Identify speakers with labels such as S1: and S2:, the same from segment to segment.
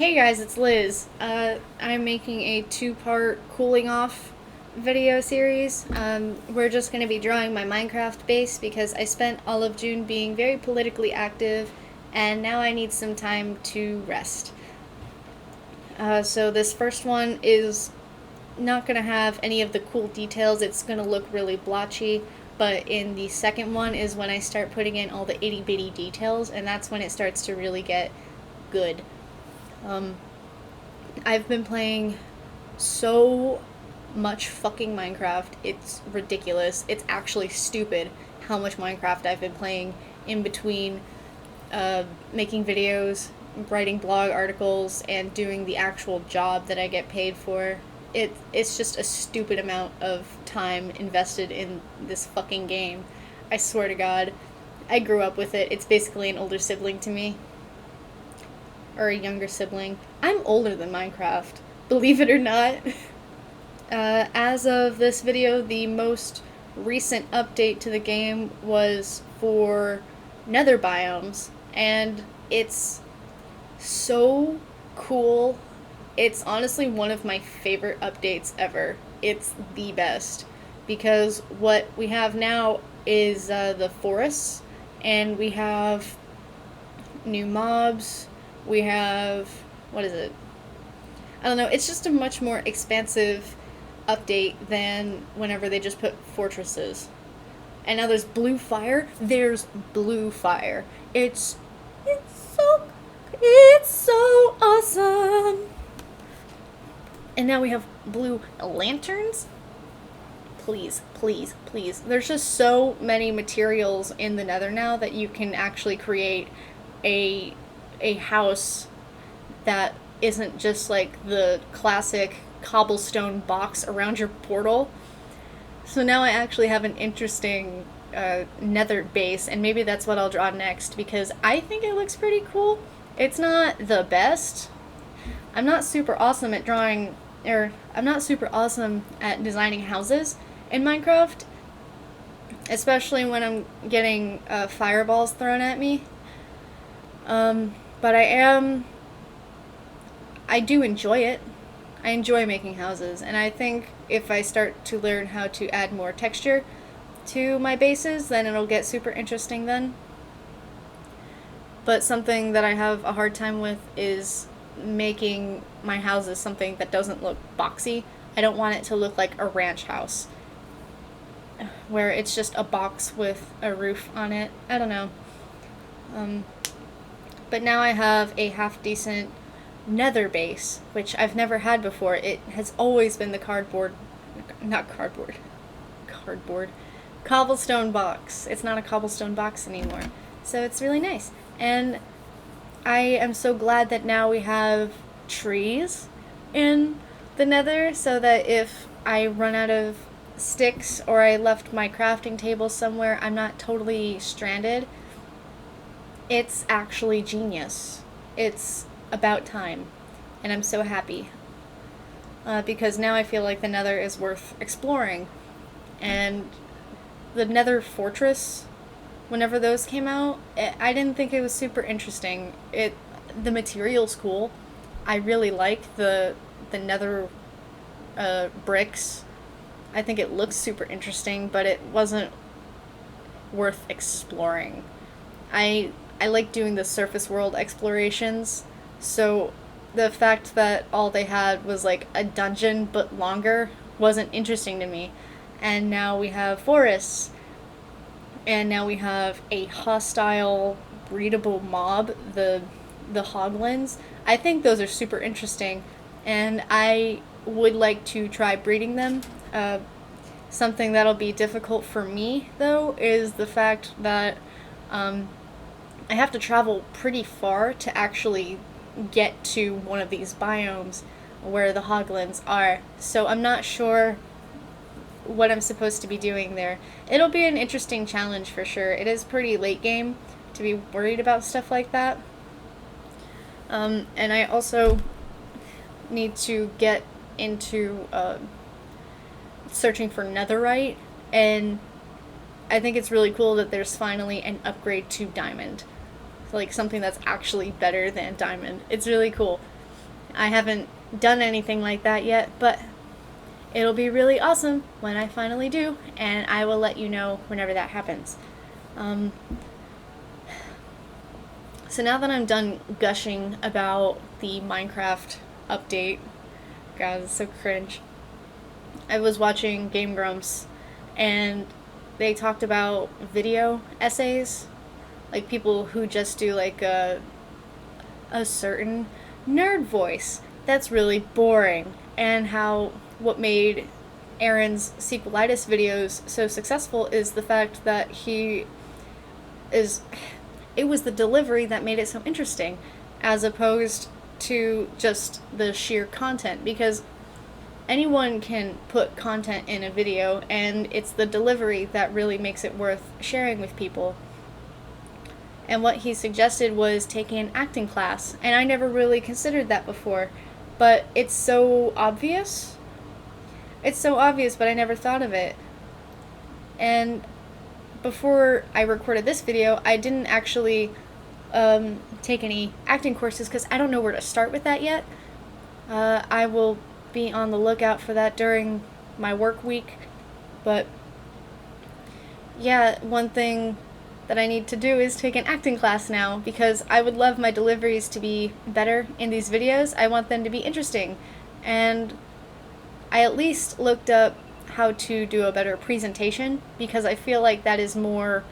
S1: Hey guys, it's Liz. I'm making a two-part cooling off video series. We're just going to be drawing my Minecraft base because I spent all of June being very politically active and now I need some time to rest. So this first one is not going to have any of the cool details. It's going to look really blotchy, but in the second one is when I start putting in all the itty bitty details, and that's when it starts to really get good. Um, I've been playing so much fucking Minecraft. It's ridiculous. It's actually stupid how much Minecraft I've been playing in between making videos, writing blog articles, and doing the actual job that I get paid for. It's just a stupid amount of time invested in this fucking game. I swear to God. I grew up with it. It's basically an older sibling to me, or a younger sibling. I'm older than Minecraft, believe it or not. As of this video, the most recent update to the game was for nether biomes, and it's so cool. It's honestly one of my favorite updates ever. It's the best because what we have now is the forests, and we have new mobs. We have, what is it? I don't know. It's just a much more expansive update than whenever they just put fortresses. And now there's blue fire. There's blue fire. It's so it's so awesome. And now we have blue lanterns. Please, please, please. There's just so many materials in the Nether now that you can actually create a a house that isn't just like the classic cobblestone box around your portal. So now I actually have an interesting nether base, and maybe that's what I'll draw next because I think it looks pretty cool. It's not the best. I'm not super awesome at drawing, or I'm not super awesome at designing houses in Minecraft, especially when I'm getting fireballs thrown at me. But I do enjoy it. I enjoy making houses, and I think if I start to learn how to add more texture to my bases, then it'll get super interesting then. But something that I have a hard time with is making my houses something that doesn't look boxy. I don't want it to look like a ranch house, where it's just a box with a roof on it. I don't know. Um, but now I have a half decent nether base, which I've never had before. It has always been the cardboard, cobblestone box. It's not a cobblestone box anymore. So it's really nice. And I am so glad that now we have trees in the nether so that if I run out of sticks or I left my crafting table somewhere, I'm not totally stranded. It's actually genius. It's about time, and I'm so happy because now I feel like the Nether is worth exploring. And the Nether Fortress, whenever those came out, I didn't think it was super interesting. The material's cool. I really like the Nether bricks. I think it looks super interesting, but it wasn't worth exploring. I like doing the surface world explorations, so the fact that all they had was like a dungeon but longer wasn't interesting to me. And now we have forests, and now we have a hostile breedable mob, the hoglins. I think those are super interesting, and I would like to try breeding them. Something that'll be difficult for me though is the fact that I have to travel pretty far to actually get to one of these biomes where the hoglins are. So I'm not sure what I'm supposed to be doing there. It'll be an interesting challenge for sure. It is pretty late game to be worried about stuff like that. And I also need to get into searching for netherite, and I think it's really cool that there's finally an upgrade to diamond. Like something that's actually better than diamond. It's really cool. I haven't done anything like that yet, but it'll be really awesome when I finally do, and I will let you know whenever that happens. Um, so now that I'm done gushing about the Minecraft update, God, it's so cringe. I was watching Game Grumps, and they talked about video essays, like people who just do like a certain nerd voice that's really boring, and how what made Aaron's sequelitis videos so successful is the fact that it was the delivery that made it so interesting, as opposed to just the sheer content, because anyone can put content in a video, and it's the delivery that really makes it worth sharing with people. And what he suggested was taking an acting class, and I never really considered that before, but it's so obvious. It's so obvious, but I never thought of it. And before I recorded this video, I didn't actually take any acting courses because I don't know where to start with that yet. I will be on the lookout for that during my work week. But yeah, one thing that I need to do is take an acting class now, because I would love my deliveries to be better in these videos. I want them to be interesting. And I at least looked up how to do a better presentation, because I feel like that is more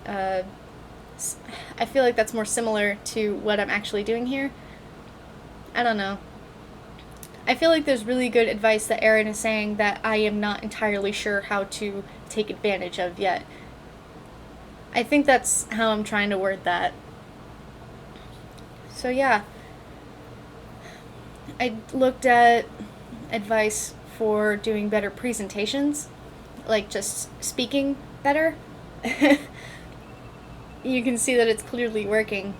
S1: I feel like that's more similar to what I'm actually doing here. I don't know. I feel like there's really good advice that Aaron is saying that I am not entirely sure how to take advantage of yet. I think that's how I'm trying to word that. So yeah, I looked at advice for doing better presentations, like just speaking better. You can see that it's clearly working,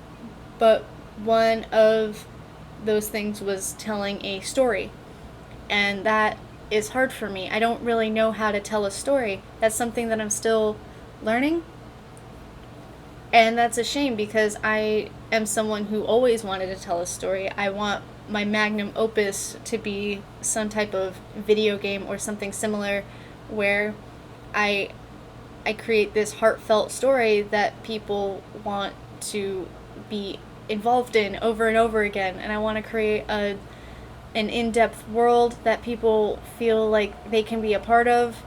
S1: but one of those things was telling a story, and that is hard for me. I don't really know how to tell a story. That's something that I'm still learning, and that's a shame, because I am someone who always wanted to tell a story. I want my magnum opus to be some type of video game or something similar, where I create this heartfelt story that people want to be involved in over and over again, and I want to create an in-depth world that people feel like they can be a part of,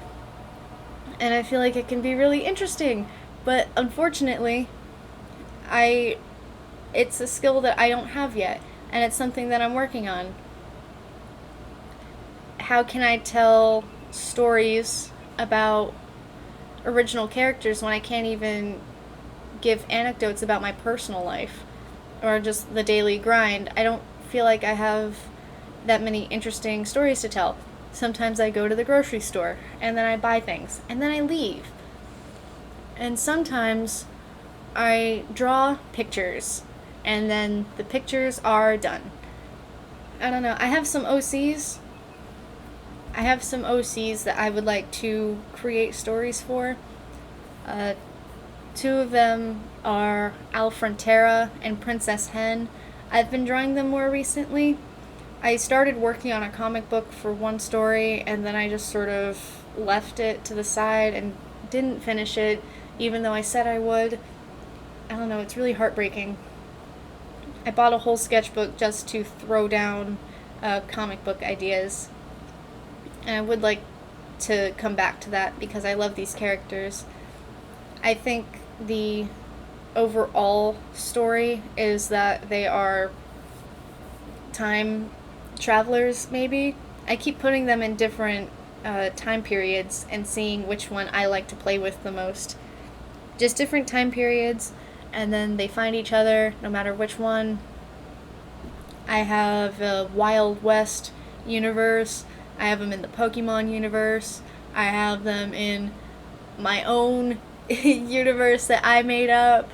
S1: and I feel like it can be really interesting. But unfortunately, it's a skill that I don't have yet, and it's something that I'm working on. How can I tell stories about original characters when I can't even give anecdotes about my personal life or just the daily grind? I don't feel like I have that many interesting stories to tell. Sometimes I go to the grocery store and then I buy things and then I leave. And sometimes I draw pictures and then the pictures are done. I don't know. I have some OCs that I would like to create stories for. Two of them are Alfrontera and Princess Hen. I've been drawing them more recently. I started working on a comic book for one story, and then I just sort of left it to the side and didn't finish it, even though I said I would. I don't know, it's really heartbreaking. I bought a whole sketchbook just to throw down comic book ideas. And I would like to come back to that because I love these characters. I think the overall story is that they are time travelers, maybe. I keep putting them in different time periods and seeing which one I like to play with the most. Just different time periods, and then they find each other no matter which one. I have a Wild West universe. I have them in the Pokemon universe. I have them in my own universe that I made up.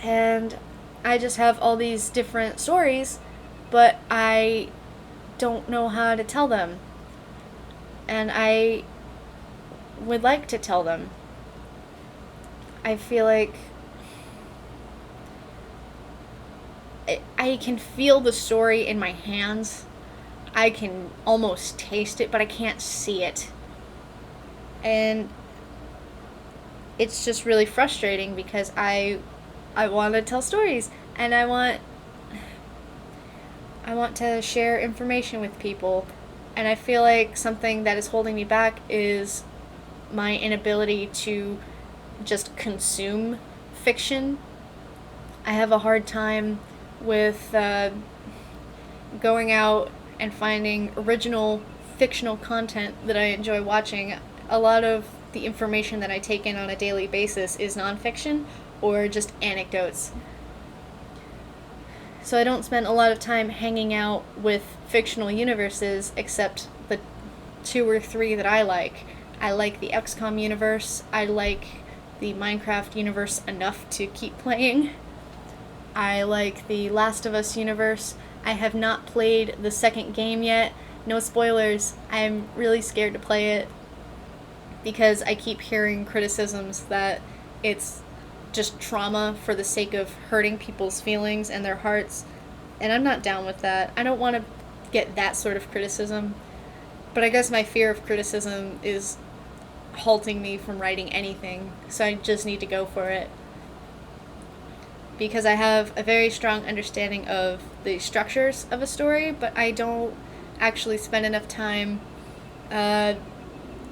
S1: And I just have all these different stories, but I don't know how to tell them. And I would like to tell them. I feel like I can feel the story in my hands. I can almost taste it, but I can't see it. And it's just really frustrating because I want to tell stories, and I want to share information with people, and I feel like something that is holding me back is my inability to just consume fiction. I have a hard time with going out and finding original fictional content that I enjoy watching. A lot of the information that I take in on a daily basis is nonfiction or just anecdotes. So I don't spend a lot of time hanging out with fictional universes except the 2 or 3 that I like. I like the XCOM universe. I like the Minecraft universe enough to keep playing. I like the Last of Us universe. I have not played the second game yet. No spoilers. I'm really scared to play it because I keep hearing criticisms that it's just trauma for the sake of hurting people's feelings and their hearts, and I'm not down with that. I don't want to get that sort of criticism, but I guess my fear of criticism is halting me from writing anything, so I just need to go for it. Because I have a very strong understanding of the structures of a story, but I don't actually spend enough time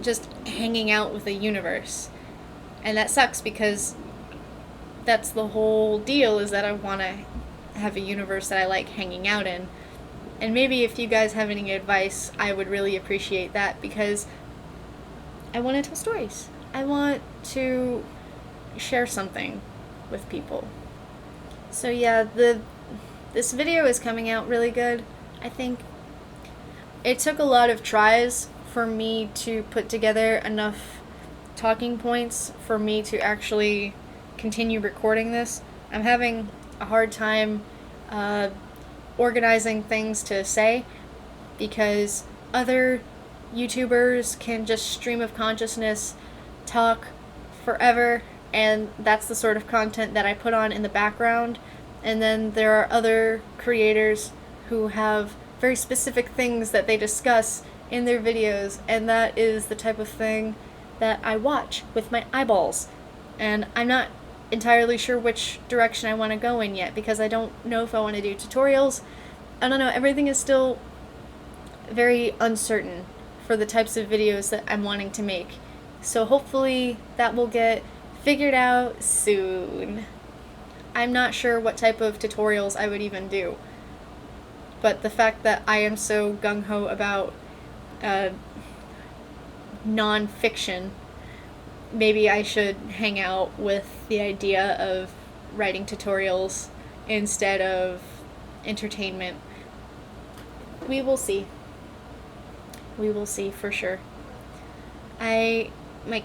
S1: just hanging out with a universe. And that sucks because that's the whole deal, is that I want to have a universe that I like hanging out in. And maybe if you guys have any advice, I would really appreciate that, because I want to tell stories. I want to share something with people. So yeah, this video is coming out really good, I think. It took a lot of tries for me to put together enough talking points for me to actually continue recording this. I'm having a hard time organizing things to say, because other YouTubers can just stream of consciousness talk forever, and that's the sort of content that I put on in the background. And then there are other creators who have very specific things that they discuss in their videos, and that is the type of thing that I watch with my eyeballs. And I'm not entirely sure which direction I want to go in yet, because I don't know if I want to do tutorials. I don't know, everything is still very uncertain for the types of videos that I'm wanting to make. So hopefully that will get figured out soon. I'm not sure what type of tutorials I would even do, but the fact that I am so gung-ho about non-fiction, maybe I should hang out with the idea of writing tutorials instead of entertainment. We will see. We will see for sure. My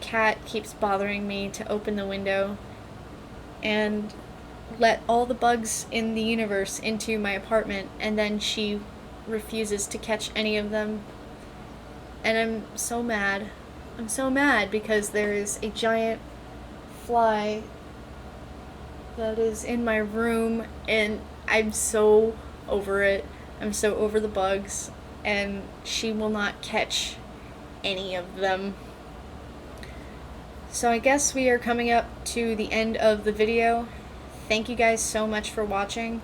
S1: cat keeps bothering me to open the window and let all the bugs in the universe into my apartment, and then she refuses to catch any of them. And I'm so mad. I'm so mad because there is a giant fly that is in my room, and I'm so over it. I'm so over the bugs, and she will not catch any of them. So I guess we are coming up to the end of the video. Thank you guys so much for watching.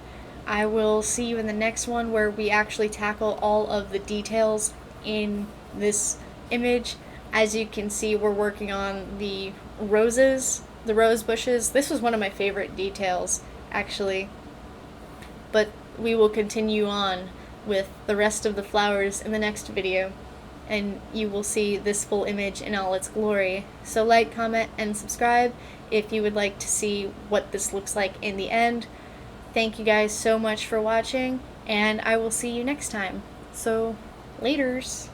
S1: I will see you in the next one, where we actually tackle all of the details in this image. As you can see, we're working on the roses, the rose bushes. This was one of my favorite details, actually. But we will continue on with the rest of the flowers in the next video, and you will see this full image in all its glory. So like, comment, and subscribe if you would like to see what this looks like in the end. Thank you guys so much for watching, and I will see you next time. So, laters!